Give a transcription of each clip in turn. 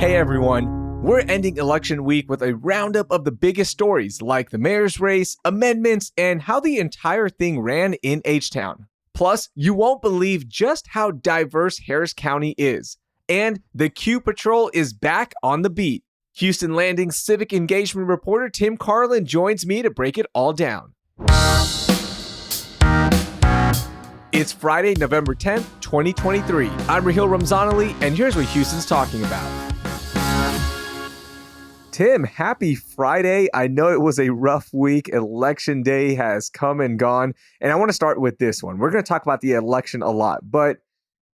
Hey everyone, we're ending election week with a roundup of the biggest stories like the mayor's race, amendments, and how the entire thing ran in H-Town. Plus, you won't believe just how diverse Harris County is. And the Q Patrol is back on the beat. Houston Landing's civic engagement reporter Tim Carlin joins me to break it all down. It's Friday, November 10th, 2023. I'm Raheel Ramzanali, and here's what Houston's talking about. Tim, happy Friday. I know it was a rough week. Election day has come and gone. And I want to start with this one. We're going to talk about the election a lot, but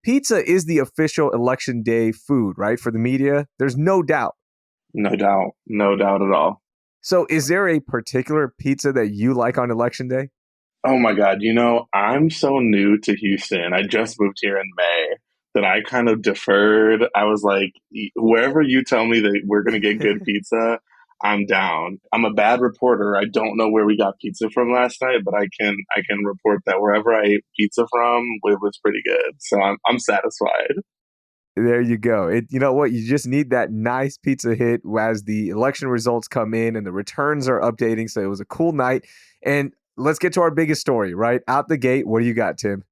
pizza is the official election day food, right? For the media, there's no doubt. No doubt. No doubt at all. So is there a particular pizza that you like on election day? Oh my God. I'm so new to Houston. I just moved here in May that I kind of deferred. I was like, wherever you tell me that we're going to get good pizza, I'm down. I'm a bad reporter. I don't know where we got pizza from last night, but I can report that wherever I ate pizza from, it was pretty good. So I'm satisfied. There you go. You know what? You just need that nice pizza hit as the election results come in and the returns are updating. So it was a cool night. And let's get to our biggest story, right? Out the gate, what do you got, Tim?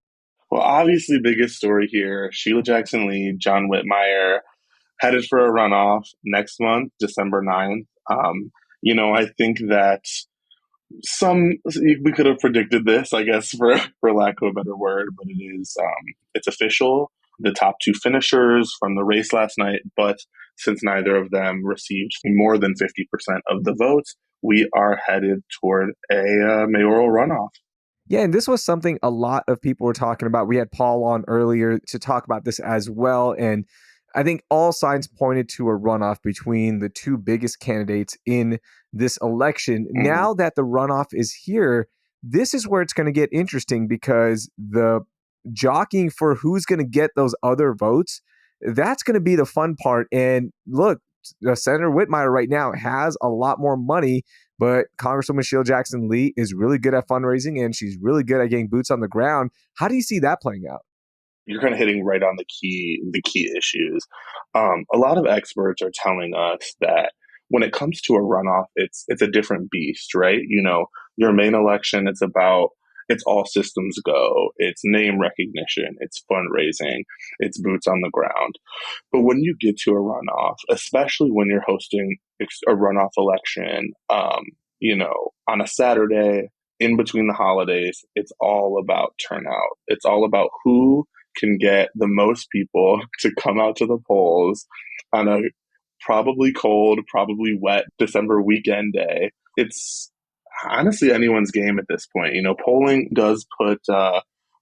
Well, obviously, biggest story here, Sheila Jackson Lee, John Whitmire, headed for a runoff next month, December 9th. I think that we could have predicted this, I guess, for lack of a better word, but it's official. The top two finishers from the race last night, but since neither of them received more than 50% of the votes, we are headed toward a mayoral runoff. Yeah, and this was something a lot of people were talking about. We had Paul on earlier to talk about this as well. And I think all signs pointed to a runoff between the two biggest candidates in this election. Mm-hmm. Now that the runoff is here, this is where it's going to get interesting because the jockeying for who's going to get those other votes, that's going to be the fun part. And look, Senator Whitmire right now has a lot more money, but Congresswoman Sheila Jackson Lee is really good at fundraising and she's really good at getting boots on the ground. How do you see that playing out? You're kind of hitting right on the key issues. A lot of experts are telling us that when it comes to a runoff, it's a different beast, right? Your main election, it's all systems go. It's name recognition. It's fundraising. It's boots on the ground. But when you get to a runoff, especially when you're hosting a runoff election, on a Saturday in between the holidays, it's all about turnout. It's all about who can get the most people to come out to the polls on a probably cold, probably wet December weekend day. It's honestly anyone's game at this point. Polling does put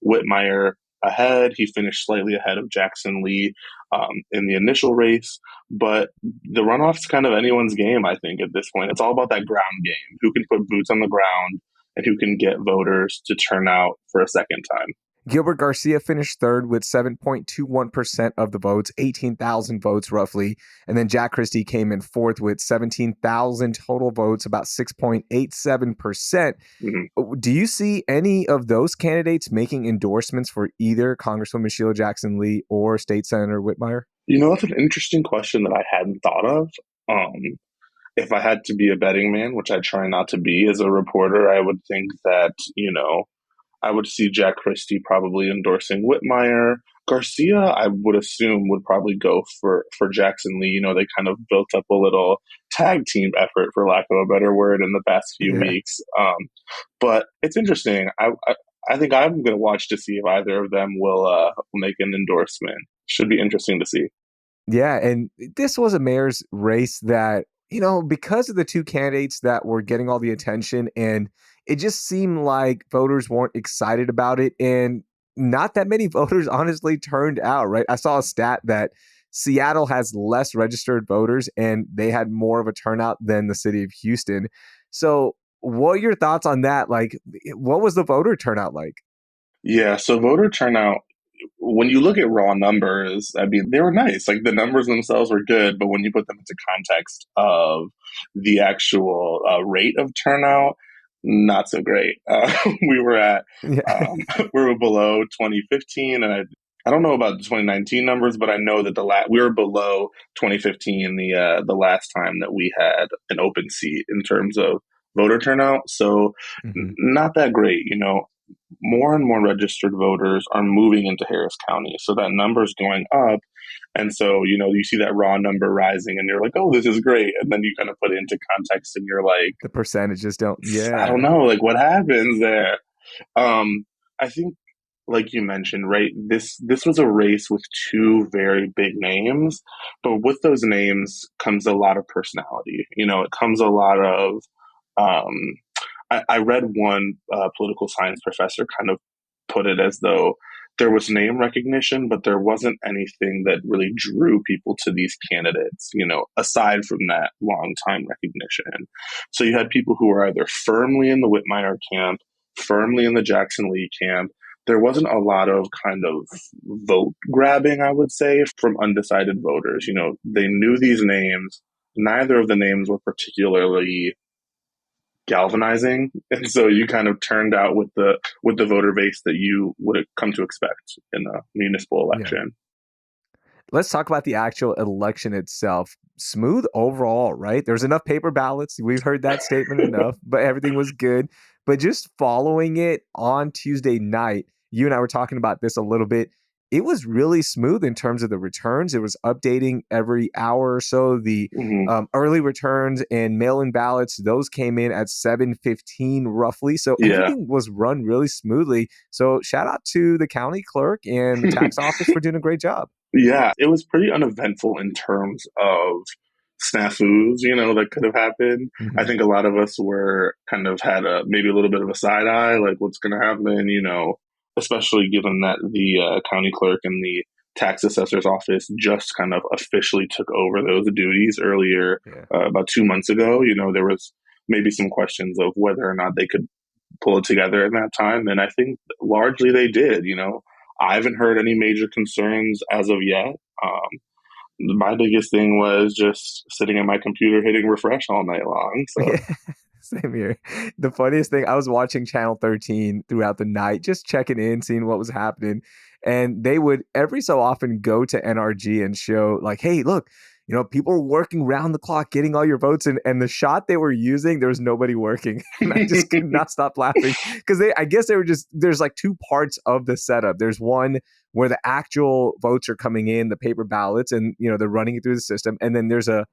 Whitmire ahead. He finished slightly ahead of Jackson Lee in the initial race, but the runoff's kind of anyone's game, I think, at this point. It's all about that ground game. Who can put boots on the ground and who can get voters to turn out for a second time. Gilbert Garcia finished third with 7.21% of the votes, 18,000 votes roughly. And then Jack Christie came in fourth with 17,000 total votes, about 6.87%. Mm-hmm. Do you see any of those candidates making endorsements for either Congresswoman Sheila Jackson Lee or State Senator Whitmire? That's an interesting question that I hadn't thought of. If I had to be a betting man, which I try not to be as a reporter, I would think that, I would see Jack Christie probably endorsing Whitmire. Garcia, I would assume, would probably go for Jackson Lee. They kind of built up a little tag team effort, for lack of a better word, in the past few weeks. But it's interesting. I think I'm going to watch to see if either of them will make an endorsement. Should be interesting to see. Yeah, and this was a mayor's race that, because of the two candidates that were getting all the attention, and it just seemed like voters weren't excited about it. And not that many voters honestly turned out, right? I saw a stat that Seattle has less registered voters and they had more of a turnout than the city of Houston. So what are your thoughts on that? Like, what was the voter turnout like? Yeah, so voter turnout, when you look at raw numbers, I mean, they were nice. Like the numbers themselves were good, but when you put them into context of the actual rate of turnout, not so great. We were below 2015, and I don't know about the 2019 numbers, but I know that we were below 2015 the last time that we had an open seat in terms of voter turnout. So Hmm. not that great. More and more registered voters are moving into Harris County, so that number is going up. And so, you see that raw number rising and you're like, oh, this is great. And then you kind of put it into context and you're like, The percentages don't. I don't Yeah. know, like what happens there? I think, like you mentioned, right? This was a race with two very big names, but with those names comes a lot of personality. It comes a lot of. Um, I read one political science professor kind of put it as though there was name recognition, but there wasn't anything that really drew people to these candidates, aside from that long time recognition. So you had people who were either firmly in the Whitmire camp, firmly in the Jackson Lee camp. There wasn't a lot of kind of vote grabbing, I would say, from undecided voters. They knew these names. Neither of the names were particularly galvanizing, and so you kind of turned out with the voter base that you would have come to expect in a municipal Yeah. election. Let's talk about the actual election itself. Smooth overall, right? There's enough paper ballots. We've heard that statement enough, but everything was good. But just following it on Tuesday night, you and I were talking about this a little bit. It was really smooth in terms of the returns. It was updating every hour or so. The Hmm. early returns and mail-in ballots, those came in at 7:15 roughly. So Yeah. everything was run really smoothly. So shout out to the county clerk and the tax office for doing a great job. Yeah, it was pretty uneventful in terms of snafus, that could have happened. I Mhm. think a lot of us were kind of had maybe a little bit of a side eye, like what's going to happen, especially given that the county clerk and the tax assessor's office just kind of officially took over those duties earlier, Yeah. about 2 months ago. There was maybe some questions of whether or not they could pull it together in that time. And I think largely they did. I haven't heard any major concerns as of yet. My biggest thing was just sitting at my computer hitting refresh all night long. So, Yeah. Same here. The funniest thing, I was watching Channel 13 throughout the night, just checking in, seeing what was happening. And they would every so often go to NRG and show, like, hey, look, people are working round the clock getting all your votes. And the shot they were using, there was nobody working. And I just could not stop laughing because I guess they were just, there's like two parts of the setup. There's one where the actual votes are coming in, the paper ballots, and, they're running it through the system. And then there's a,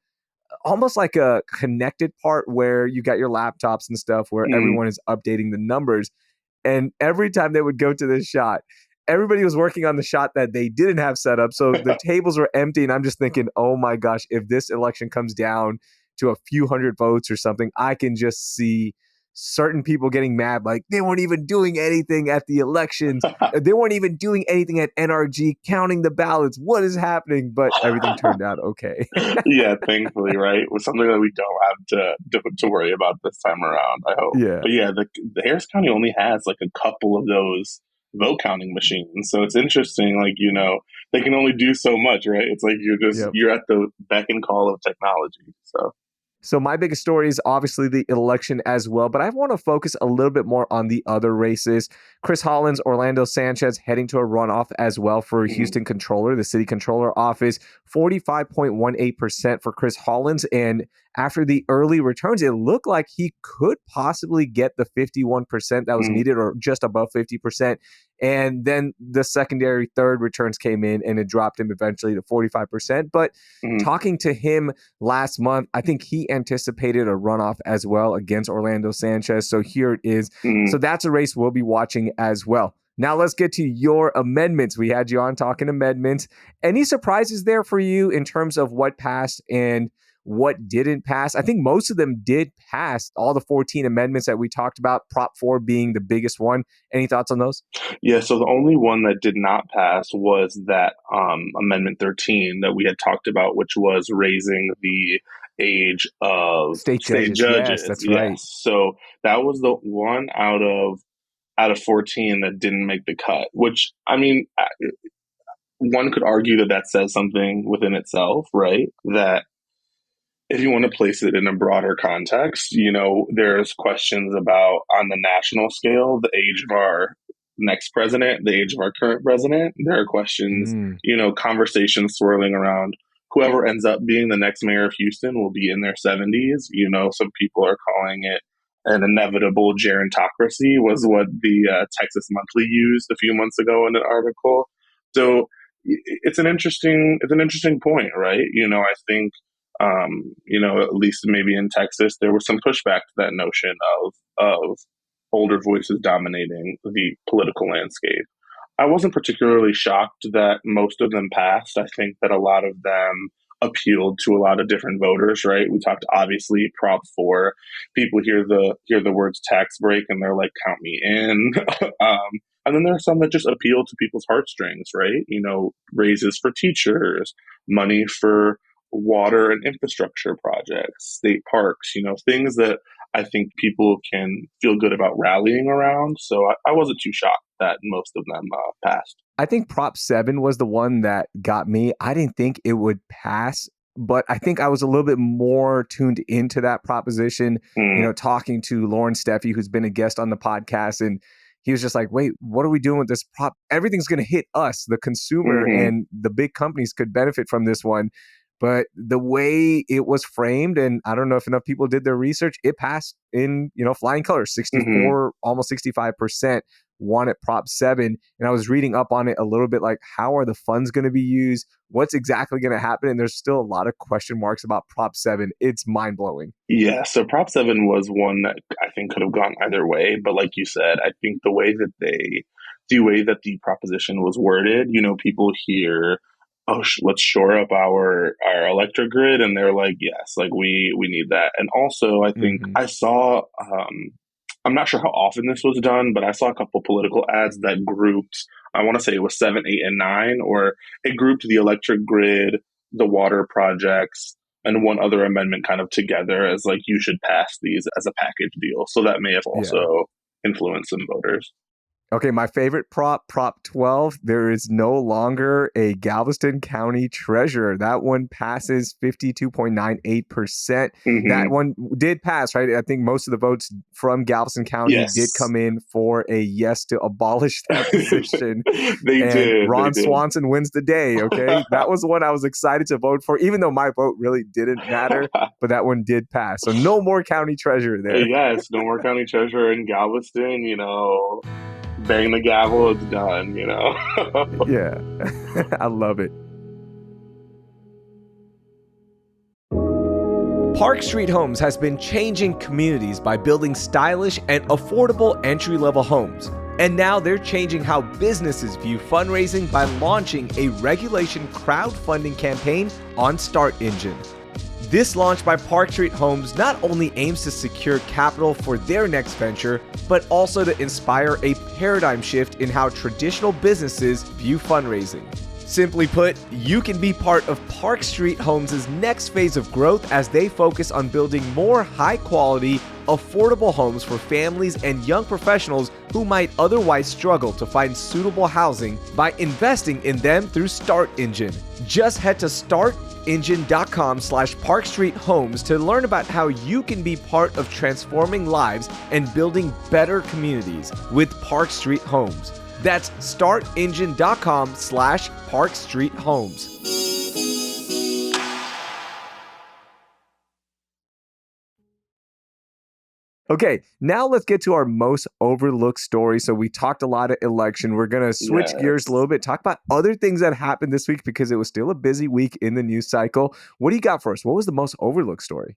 almost like a connected part where you got your laptops and stuff where mm, everyone is updating the numbers. And every time they would go to this shot, everybody was working on the shot that they didn't have set up. So the tables were empty. And I'm just thinking, oh my gosh, if this election comes down to a few hundred votes or something, I can just see certain people getting mad. Like they weren't even doing anything at the elections. They weren't even doing anything at NRG, counting the ballots. What is happening? But everything turned out okay. yeah, thankfully, right? It was something that we don't have to worry about this time around, I hope. Yeah. But yeah, the Harris County only has like a couple of those vote counting machines. So it's interesting, like, they can only do so much, right? It's like Yep. you're at the beck and call of technology. So, So my biggest story is obviously the election as well, but I want to focus a little bit more on the other races. Chris Hollins, Orlando Sanchez heading to a runoff as well for mhm, Houston Controller, the city controller office, 45.18% for Chris Hollins. And after the early returns, it looked like he could possibly get the 51% that was mhm, needed or just above 50%. And then the secondary third returns came in and it dropped him eventually to 45%. But mhm, talking to him last month, I think he anticipated a runoff as well against Orlando Sanchez. So here it is. mhm. So that's a race we'll be watching as well. Now let's get to your amendments. We had you on talking amendments. Any surprises there for you in terms of what passed and what didn't pass? I think most of them did pass, all the 14 amendments that we talked about, Prop 4 being the biggest one. Any thoughts on those? Yeah, so the only one that did not pass was that Amendment 13 that we had talked about, which was raising the age of State state judges. Yes, judges. that's right. Yes, so that was the one out of 14 that didn't make the cut. Which, I mean, one could argue that that says something within itself, right? That if you want to place it in a broader context, there's questions about on the national scale the age of our next president, the age of our current president. There are questions, Mm. conversations swirling around whoever ends up being the next mayor of Houston will be in their 70s. Some people are calling it an inevitable gerontocracy, was what the Texas Monthly used a few months ago in an article. So it's an interesting point, right? I think at least maybe in Texas, there was some pushback to that notion of older voices dominating the political landscape. I wasn't particularly shocked that most of them passed. I think that a lot of them appealed to a lot of different voters, right? We talked obviously Prop 4. People hear the words tax break and they're like, count me in. And then there are some that just appeal to people's heartstrings, right? Raises for teachers, money for water and infrastructure projects, state parks, things that I think people can feel good about rallying around. So I wasn't too shocked that most of them passed. I think Prop 7 was the one that got me. I didn't think it would pass, but I think I was a little bit more tuned into that proposition, Mm, talking to Lauren Steffi, who's been a guest on the podcast. And he was just like, wait, what are we doing with this prop? Everything's going to hit us, the consumer, hmm and the big companies could benefit from this one. But the way it was framed, and I don't know if enough people did their research, it passed in, flying colors, hmm 64, almost 65% wanted Prop 7. And I was reading up on it a little bit, like, how are the funds going to be used? What's exactly going to happen? And there's still a lot of question marks about Prop 7. It's mind blowing. Yeah, so Prop 7 was one that I think could have gone either way. But like you said, I think the way that the proposition was worded, people hear, oh, let's shore up our electric grid. And they're like, yes, like we need that. And also, I think Hmm. I saw, I'm not sure how often this was done, but I saw a couple political ads that grouped, I want to say it was 7, 8, and 9, or it grouped the electric grid, the water projects, and one other amendment kind of together as like you should pass these as a package deal. So that may have Yeah. also influenced some voters. Okay, my favorite Prop 12, there is no longer a Galveston County treasurer. That one passes 52.98%. That Hmm one did pass, right? I think most of the votes from Galveston County did Yes. come in for a yes to abolish that position. They And did. They Ron did. Swanson wins the day, okay? That was the one I was excited to vote for, even though my vote really didn't matter, but that one did pass. So no more county treasurer there. Yes, no more county treasurer in Galveston, bang the gavel, it's done. Yeah, I love it. Park Street Homes has been changing communities by building stylish and affordable entry-level homes. And now they're changing how businesses view fundraising by launching a regulation crowdfunding campaign on Start Engine. This launch by Park Street Homes not only aims to secure capital for their next venture, but also to inspire a paradigm shift in how traditional businesses view fundraising. Simply put, you can be part of Park Street Homes' next phase of growth as they focus on building more high-quality, affordable homes for families and young professionals who might otherwise struggle to find suitable housing by investing in them through Start Engine. Just head to startengine.com/parkstreethomes to learn about how you can be part of transforming lives and building better communities with Park Street Homes. That's startengine.com/parkstreethomes. Okay, now let's get to our most overlooked story. So we talked a lot of election. We're going to switch gears a Yes. little bit, talk about other things that happened this week because it was still a busy week in the news cycle. What do you got for us? What was the most overlooked story?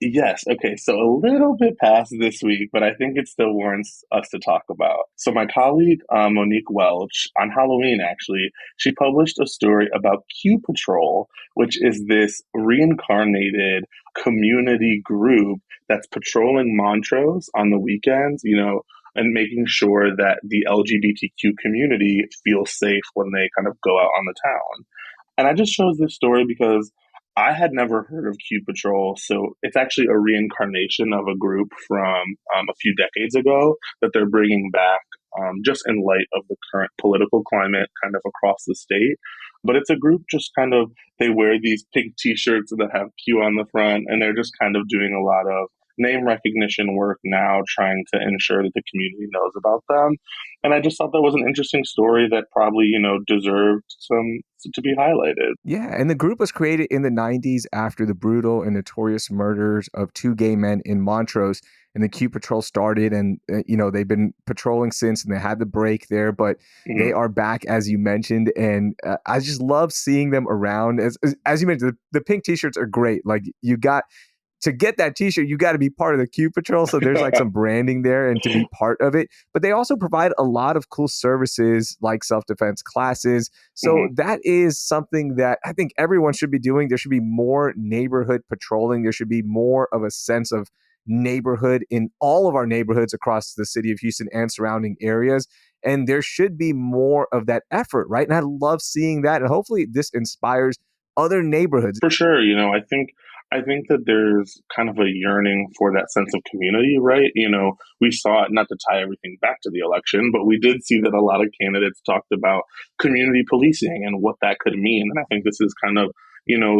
Yes. Okay. So a little bit past this week, but I think it still warrants us to talk about. So my colleague Monique Welch on Halloween, actually, she published a story about Q Patrol, which is this reincarnated community group that's patrolling Montrose on the weekends, and making sure that the LGBTQ community feels safe when they kind of go out on the town. And I just chose this story because I had never heard of Q Patrol. So it's actually a reincarnation of a group from a few decades ago that they're bringing back just in light of the current political climate kind of across the state. But it's a group just kind of, they wear these pink t shirts that have Q on the front, and they're just kind of doing a lot of name recognition work now, trying to ensure that the community knows about them. And I just thought that was an interesting story that probably, deserved some to be highlighted. Yeah, and the group was created in the 90s after the brutal and notorious murders of two gay men in Montrose. And the Q Patrol started, and they've been patrolling since, and they had the break there, but they Hmm. are back, as you mentioned, and I just love seeing them around. As you mentioned, the pink T-shirts are great. Like you got to get that T-shirt, you got to be part of the Q Patrol. So there's like some branding there, and to be part of it. But they also provide a lot of cool services like self-defense classes. So Hmm. that is something that I think everyone should be doing. There should be more neighborhood patrolling. There should be more of a sense of neighborhood in all of our neighborhoods across the city of Houston and surrounding areas. And there should be more of that effort, right? And I love seeing that. And hopefully this inspires other neighborhoods. For sure, I think that there's kind of a yearning for that sense of community, right? We saw it, not to tie everything back to the election, but we did see that a lot of candidates talked about community policing and what that could mean. And I think this is kind of,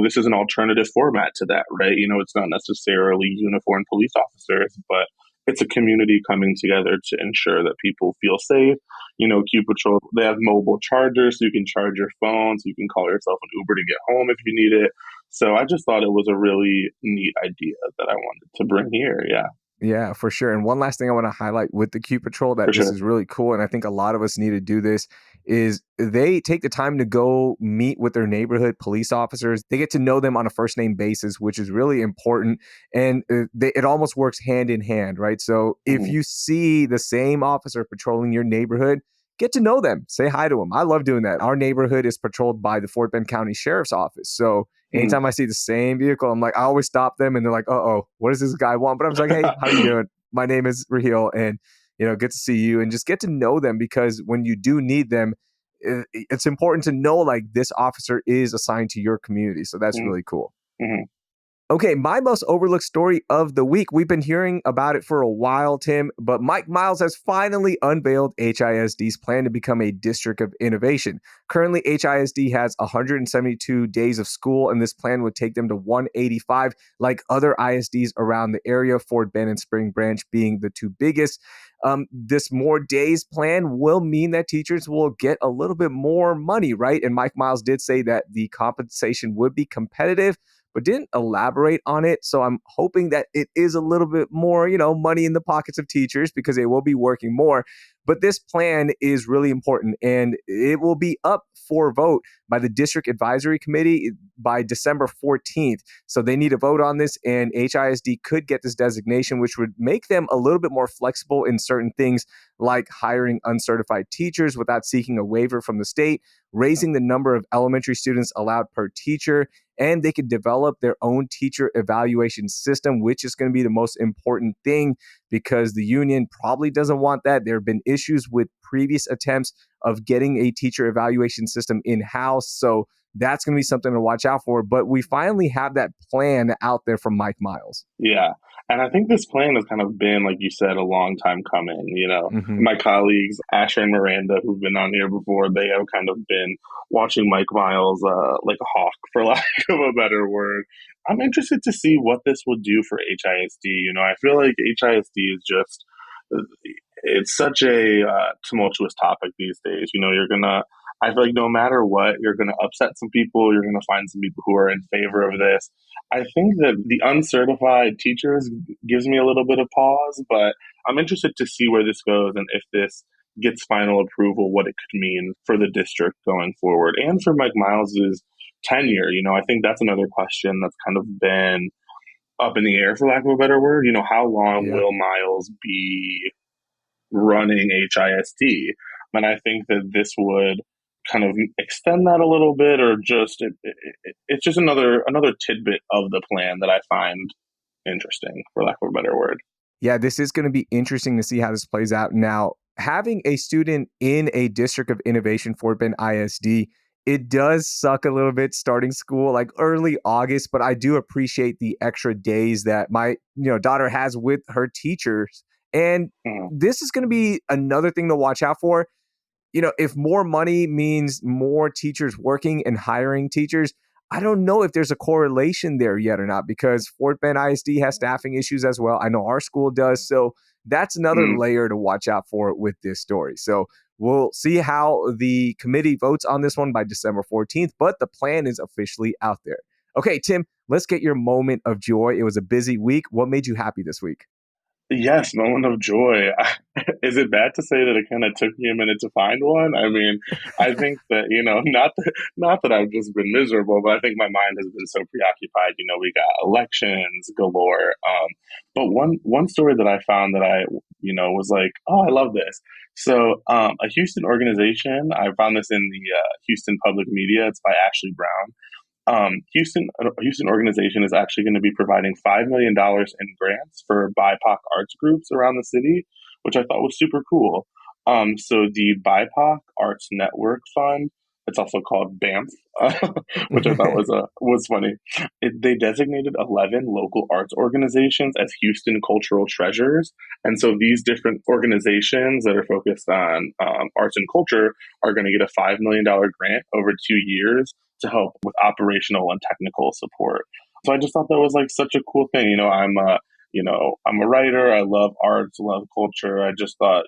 this is an alternative format to that, right? It's not necessarily uniformed police officers, but it's a community coming together to ensure that people feel safe. Q Patrol, they have mobile chargers, so you can charge your phone, so you can call yourself an Uber to get home if you need it. So I just thought it was a really neat idea that I wanted to bring here. Yeah, Yeah, for sure. And one last thing I want to highlight with the Q Patrol for that this sure. is really cool, and I think a lot of us need to do this, is they take the time to go meet with their neighborhood police officers. They get to know them on a first name basis, which is really important. And it almost works hand in hand, right? So if Hmm. you see the same officer patrolling your neighborhood, get to know them, say hi to them. I love doing that. Our neighborhood is patrolled by the Fort Bend County Sheriff's Office. So Hmm. anytime I see the same vehicle, I'm like, I always stop them and they're like, oh, what does this guy want? But I'm just like, hey, how you doing? My name is Raheel, and good to see you, and just get to know them, because when you do need them, it's important to know like this officer is assigned to your community. So that's Hmm. really cool. Hmm. Okay, my most overlooked story of the week. We've been hearing about it for a while, Tim, but Mike Miles has finally unveiled HISD's plan to become a district of innovation. Currently, HISD has 172 days of school, and this plan would take them to 185, like other ISDs around the area, Fort Bend and Spring Branch being the two biggest. This more days plan will mean that teachers will get a little bit more money, right? And Mike Miles did say that the compensation would be competitive, but didn't elaborate on it. So I'm hoping that it is a little bit more, money in the pockets of teachers, because they will be working more. But this plan is really important, and it will be up for vote by the district advisory committee by December 14th. So they need a vote on this, and HISD could get this designation, which would make them a little bit more flexible in certain things, like hiring uncertified teachers without seeking a waiver from the state, raising the number of elementary students allowed per teacher, and they could develop their own teacher evaluation system, which is going to be the most important thing, because the union probably doesn't want that. There have been issues with previous attempts of getting a teacher evaluation system in-house. So that's going to be something to watch out for. But we finally have that plan out there from Mike Miles. Yeah. And I think this plan has kind of been, like you said, a long time coming. Mm-hmm. My colleagues, Asher and Miranda, who've been on here before, they have kind of been watching Mike Miles like a hawk, for lack of a better word. I'm interested to see what this will do for HISD. I feel like HISD is just, it's such a tumultuous topic these days. I feel like no matter what, you're gonna upset some people. You're gonna find some people who are in favor of this. I think that the uncertified teachers gives me a little bit of pause, but I'm interested to see where this goes and if this gets final approval, what it could mean for the district going forward and for Mike Miles's tenure. I think that's another question that's kind of been up in the air, for lack of a better word. How long Yeah. will Miles be running HISD? And I think that this would kind of extend that a little bit, or just it's just another tidbit of the plan that I find interesting, for lack of a better word. Yeah, this is going to be interesting to see how this plays out. Now, having a student in a district of innovation, Fort Bend ISD, it does suck a little bit starting school like early August, but I do appreciate the extra days that my daughter has with her teachers. And Mhm. this is going to be another thing to watch out for. If more money means more teachers working and hiring teachers, I don't know if there's a correlation there yet or not, because Fort Bend ISD has staffing issues as well. I know our school does. So that's another Mm. layer to watch out for with this story. So we'll see how the committee votes on this one by December 14th, but the plan is officially out there. Okay, Tim, let's get your moment of joy. It was a busy week. What made you happy this week? Yes, moment of joy. Is it bad to say that it kind of took me a minute to find one? I mean, I think that, not that I've just been miserable, but I think my mind has been so preoccupied. We got elections galore. But one story that I found that was like, oh, I love this. So, a Houston organization, I found this in the Houston Public Media. It's by Ashley Brown. Houston organization is actually going to be providing $5 million in grants for BIPOC arts groups around the city, which I thought was super cool. So the BIPOC Arts Network Fund, it's also called BAMF, which I thought was funny. They designated 11 local arts organizations as Houston cultural treasures, and so these different organizations that are focused on arts and culture are going to get a $5 million grant over 2 years to help with operational and technical support. So I just thought that was like such a cool thing. I'm a writer. I love arts, love culture. I just thought,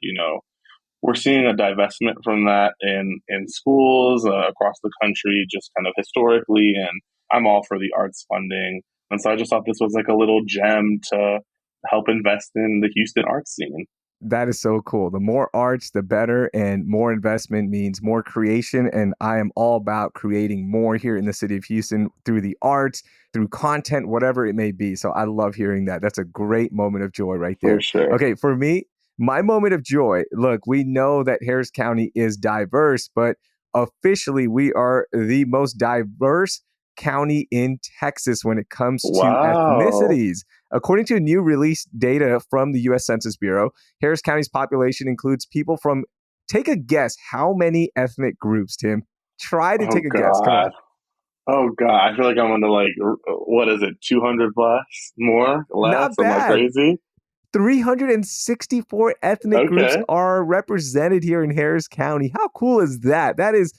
we're seeing a divestment from that in schools across the country, just kind of historically. And I'm all for the arts funding. And so I just thought this was like a little gem to help invest in the Houston arts scene. That is so cool. The more arts, the better, and more investment means more creation. And I am all about creating more here in the city of Houston through the arts, through content, whatever it may be. So I love hearing that. That's a great moment of joy right For there. sure. Okay, for me, my moment of joy. Look, we know that Harris County is diverse, but officially we are the most diverse county in Texas when it comes to Wow. ethnicities. According to new released data from the U.S. Census Bureau, Harris County's population includes people from, take a guess, how many ethnic groups, Tim? Try to Oh, take a guess. Come God. on. Oh God, I feel like I'm gonna like, what is it, 200 plus, more, less? Not I'm like bad. crazy. 364 ethnic groups Okay. are represented here in Harris County. How cool is that? That is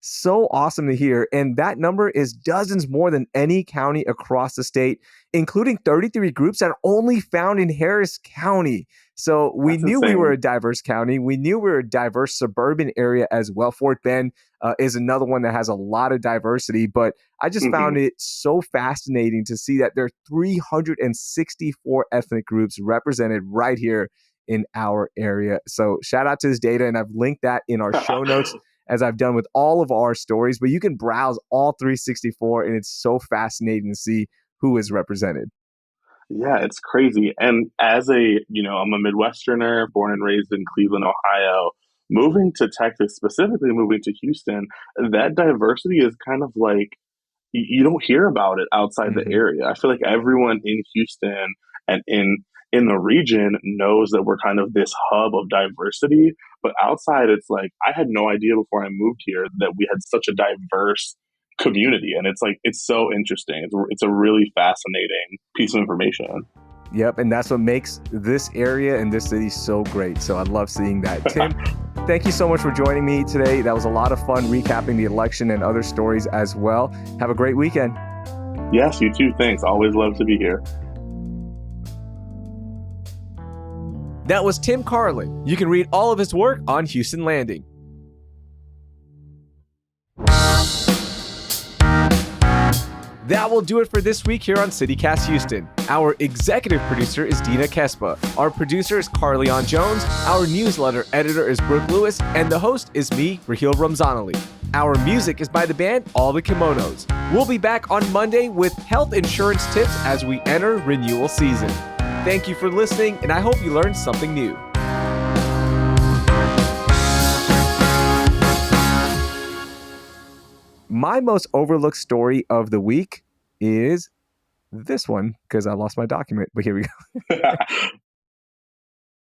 so awesome to hear. And that number is dozens more than any county across the state, including 33 groups that are only found in Harris County. So we That's knew we were insane. a diverse county. We knew we were a diverse suburban area as well. Fort Bend is another one that has a lot of diversity, but I just Hmm. found it so fascinating to see that there are 364 ethnic groups represented right here in our area. So shout out to this data, and I've linked that in our show notes as I've done with all of our stories, but you can browse all 364, and it's so fascinating to see who is represented. Yeah, it's crazy. And I'm a Midwesterner, born and raised in Cleveland, Ohio. Moving to Texas, specifically moving to Houston, that diversity is kind of like you don't hear about it outside the Mhm. area. I feel like everyone in Houston and in the region knows that we're kind of this hub of diversity, but outside it's like I had no idea before I moved here that we had such a diverse community, and it's like it's so interesting. It's a really fascinating piece of information. Yep, and that's what makes this area and this city so great. So I love seeing that. Tim, thank you so much for joining me today. That was a lot of fun recapping the election and other stories as well. Have a great weekend. Yes, you too. Thanks. Always love to be here. That was Tim Carlin. You can read all of his work on Houston Landing. That will do it for this week here on CityCast Houston. Our executive producer is Dina Kespa. Our producer is Carleon Jones. Our newsletter editor is Brooke Lewis. And the host is me, Raheel Ramzanali. Our music is by the band All the Kimonos. We'll be back on Monday with health insurance tips as we enter renewal season. Thank you for listening, and I hope you learned something new. My most overlooked story of the week is this one, because I lost my document, but here we go.